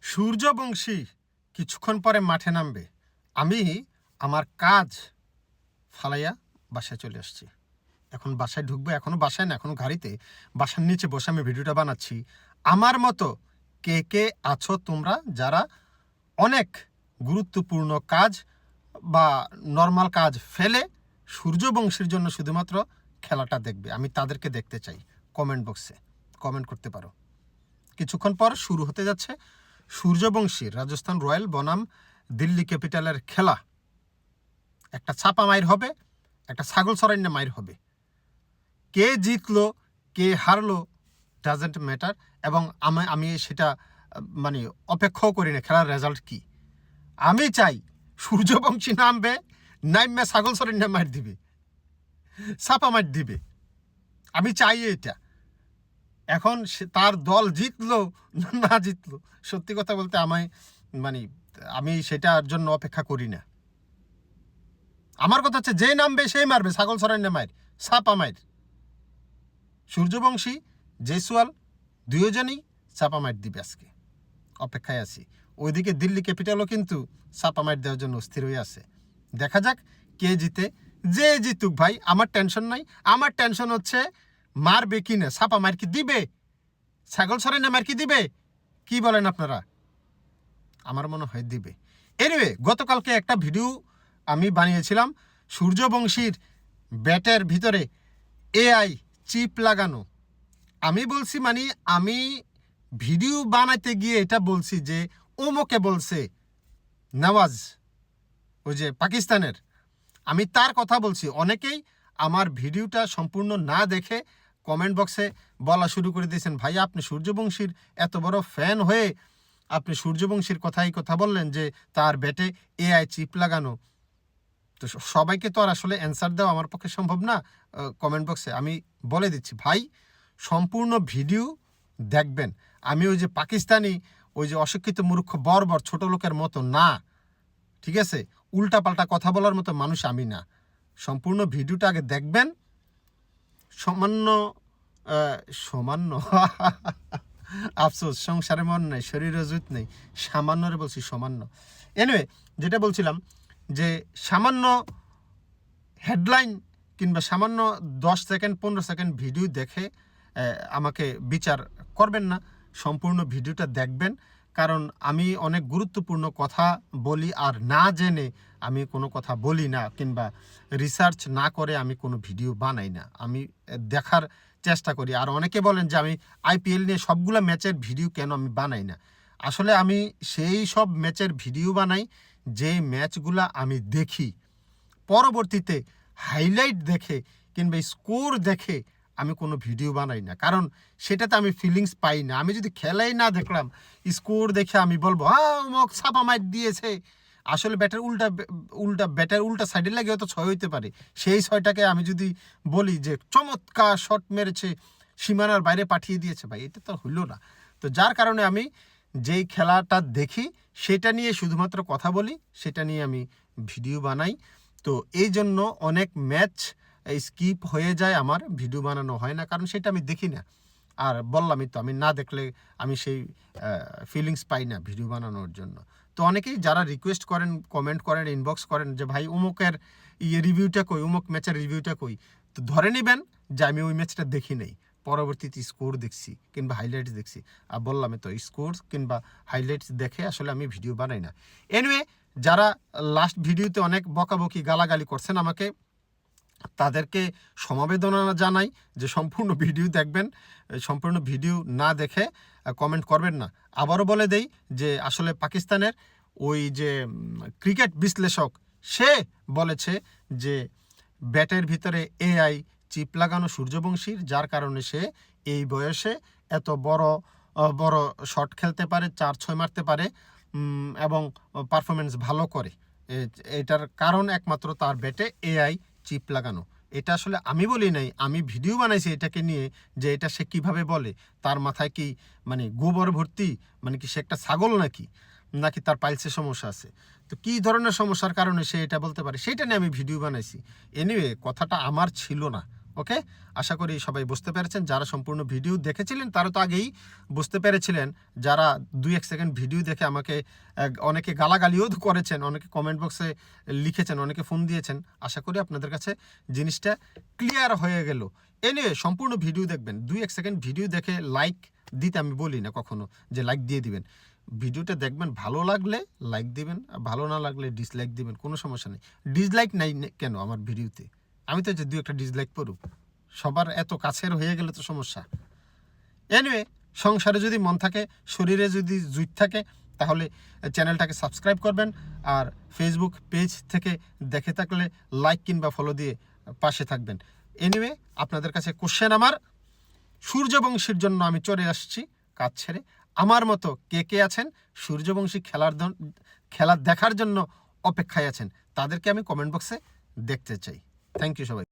সূর্যবংশী কিছুক্ষণ পরে মাঠে নামবে। আমি আমার কাজ ফালাইয়া বাসায় চলে আসছি। এখন বাসায় ঢুকবো, এখনও বাসায় না, এখনও গাড়িতে, বাসার নিচে বসে আমি ভিডিওটা বানাচ্ছি। আমার মতো কে কে আছো তোমরা যারা অনেক গুরুত্বপূর্ণ কাজ বা নর্মাল কাজ ফেলে সূর্যবংশীর জন্য শুধুমাত্র খেলাটা দেখবে? আমি তাদেরকে দেখতে চাই। কমেন্ট বক্সে কমেন্ট করতে পারো। কিছুক্ষণ পর শুরু হতে যাচ্ছে সূর্যবংশীর রাজস্থান রয়্যাল বনাম দিল্লি ক্যাপিটালের খেলা। একটা ছাপা মাইর হবে, একটা ছাগল সরাইন্যা মাইর হবে। কে জিতলো কে হারলো ডাজেন্ট ম্যাটার, এবং আমি সেটা মানে অপেক্ষাও করি না খেলার রেজাল্ট কি। আমি চাই সূর্যবংশী নামবে, নাইমে ছাগল সরাইন্যা মাইর দিবে, ছাপা মাইর দিবে। আমি চাই এটা। এখন তার দল জিতলো না জিতলো, সত্যি কথা বলতে আমি সেটার জন্য অপেক্ষা করি না। আমার কথা হচ্ছে যে নামবে সেই মারবে, ছাগল সরাইন্যা মায়ের, ছাপা মায়ের। সূর্যবংশী জয়সওয়াল দুজনই ছাপা মাইর দিবে। আজকে অপেক্ষায় আছি। ওইদিকে দিল্লি ক্যাপিটালও কিন্তু ছাপা মাইর দেওয়ার জন্য স্থির হয়ে আছে। দেখা যাক কে জিতে। যে জিতুক ভাই, আমার টেনশন নাই। আমার টেনশন হচ্ছে মারবে কি না, ছাপা মার কি দিবে, ছাগল সরাইন্যা মার কি দিবে, কি বলেন আপনারা? আমার মনে হয় দিবে। এনিওয়ে, গতকালকে একটা ভিডিও আমি বানিয়েছিলাম সূর্যবংশীর ব্যাটের ভিতরে এআই চিপ লাগানো। আমি বলছি আমি ভিডিও বানাইতে গিয়ে এটা বলছি যে ওমকে বলছে নওয়াজ, ওই যে পাকিস্তানের, আমি তার কথা বলছি। অনেকেই আমার ভিডিওটা সম্পূর্ণ না দেখে কমেন্ট বক্সে বলা শুরু করে দিয়েছেন, ভাই আপনি সূর্যবংশীর এত বড় ফ্যান হয়ে আপনি সূর্যবংশীর কথা বললেন যে তার ব্যাটে এআই চিপ লাগানো। তো সবাইকে তো আর আসলে অ্যান্সার দেওয়া আমার পক্ষে সম্ভব না কমেন্ট বক্সে। আমি বলে দিচ্ছি ভাই, সম্পূর্ণ ভিডিও দেখবেন। আমি ওই যে পাকিস্তানি, ওই যে অশিক্ষিত মূর্খ বর্বর ছোট লোকের মতো না, ঠিক আছে? উল্টাপাল্টা কথা বলার মতো মানুষ আমি না। সম্পূর্ণ ভিডিওটা আগে দেখবেন। সামান্য আফসোস, সংসারে মন নেই, শরীরে জুত নেই, সামান্যরে বলছি সামান্য। এনিওয়ে, যেটা বলছিলাম যে সামান্য হেডলাইন কিংবা সামান্য 10 সেকেন্ড 15 সেকেন্ড ভিডিও দেখে আমাকে বিচার করবেন না। সম্পূর্ণ ভিডিওটা দেখবেন, কারণ আমি অনেক গুরুত্বপূর্ণ কথা বলি, আর না জেনে আমি কোনো কথা বলি না, কিংবা রিসার্চ না করে আমি কোনো ভিডিও বানাই না। আমি দেখার চেষ্টা করি। আর অনেকে বলেন যে আমি আইপিএল নিয়ে সবগুলো ম্যাচের ভিডিও কেন আমি বানাই না। আসলে আমি সেই সব ম্যাচের ভিডিও বানাই যে ম্যাচগুলো আমি দেখি, পরবর্তীতে হাইলাইট দেখে কিংবা স্কোর দেখে আমি কোনো ভিডিও বানাই না, কারণ সেটাতে আমি ফিলিংস পাই না। আমি যদি খেলাই না দেখলাম, স্কোর দেখে আমি বলবো অমুক ছাপা মাইর দিয়েছে, আসলে ব্যাটের উল্টা সাইডে লাগে হয়তো 6 হইতে পারে। সেই 6টাকে আমি যদি বলি যে চমৎকার শট মেরেছে, সীমানার বাইরে পাঠিয়ে দিয়েছে, ভাই এটা তো হইল না। তো যার কারণে আমি যেই খেলাটা দেখি সেটা নিয়ে শুধুমাত্র কথা বলি, সেটা নিয়ে আমি ভিডিও বানাই। তো এই জন্য অনেক ম্যাচ স্কিপ হয়ে যায়, আমার ভিডিও বানানো হয় না, কারণ সেটা আমি দেখি না। আর বললামই তো, আমি না দেখলে আমি সেই ফিলিংস পাই না ভিডিও বানানোর জন্য। তো অনেকেই যারা রিকোয়েস্ট করেন, কমেন্ট করেন, ইনবক্স করেন যে ভাই অমুকের রিভিউটা কই, অমুক ম্যাচের রিভিউটা কই। তো ধরে নেবেন যে আমি ওই ম্যাচটা দেখি নেই, পরবর্তীতে স্কোর দেখছি কিংবা হাইলাইটস দেখছি। আর বললামই তো, স্কোর কিংবা হাইলাইটস দেখে আসলে আমি ভিডিও বানাই না। এনিওয়ে, যারা লাস্ট ভিডিওতে অনেক বকাবকি গালাগালি করছেন আমাকে, তাদেরকে সমবেদনা জানাই যে সম্পূর্ণ ভিডিও দেখবেন। সম্পূর্ণ ভিডিও না দেখে কমেন্ট করবেন না। আবারও বলে দেই যে আসলে পাকিস্তানের ওই যে ক্রিকেট বিশ্লেষক, সে বলেছে যে ব্যাটের ভিতরে এআই চিপ লাগানো সূর্যবংশীর, যার কারণে সে এই বয়সে এত বড় শট খেলতে পারে, 4-6 মারতে পারে এবং পারফরমেন্স ভালো করে। এটার কারণ একমাত্র তার ব্যাটে এআই চিপ লাগানো। এটা আসলে আমি বলি নাই, আমি ভিডিও বানাইছি এটাকে নিয়ে, যে এটা সে কিভাবে বলে। তার মাথায় কি গোবর ভর্তি, কি সে একটা ছাগল নাকি তার পাইলসের সমস্যা আছে? তো কী ধরনের সমস্যার কারণে সে এটা বলতে পারে, সেটা নিয়ে আমি ভিডিও বানাইছি। এনিওয়ে, কথাটা আমার ছিল না, ওকে, আশা করি সবাই বুঝতে পেরেছেন। যারা সম্পূর্ণ ভিডিও দেখেছিলেন তারা তো আগেই বুঝতে পেরেছিলেন। যারা 2-1 সেকেন্ড ভিডিও দেখে আমাকে অনেকে গালাগালিও করেছেন, অনেকে কমেন্ট বক্সে লিখেছেন, অনেকে ফোন দিয়েছেন, আশা করি আপনাদের কাছে জিনিসটা ক্লিয়ার হয়ে গেল। নিয়ে সম্পূর্ণ ভিডিও দেখবেন। 2-1 সেকেন্ড ভিডিও দেখে লাইক দিতে আমি বলি না কখনো যে লাইক দিয়ে দিবেন। ভিডিওটা দেখবেন, ভালো লাগলে লাইক দিবেন, ভালো না লাগলে ডিসলাইক দিবেন, কোনো সমস্যা নেই। ডিসলাইক নাই কেন আমার ভিডিওতে? আমি তো যে 2-1টা ডিসলাইক করুক, সবার এত কাছের হয়ে গেলে তো সমস্যা। এনিওয়ে, সংসারে যদি মন থাকে, শরীরে যদি জুত থাকে, তাহলে চ্যানেলটাকে সাবস্ক্রাইব করবেন। আর ফেসবুক পেজ থেকে দেখে থাকলে লাইক কিংবা ফলো দিয়ে পাশে থাকবেন। এনিওয়ে, আপনাদের কাছে কোশ্চেন আমার, সূর্যবংশীর জন্য আমি চলে আসছি কাজ ছেড়ে। আমার মতো কে কে আছেন সূর্যবংশী খেলা দেখার জন্য অপেক্ষায় আছেন, তাদেরকে আমি কমেন্ট বক্সে দেখতে চাই। থ্যাংক ইউ সবাই।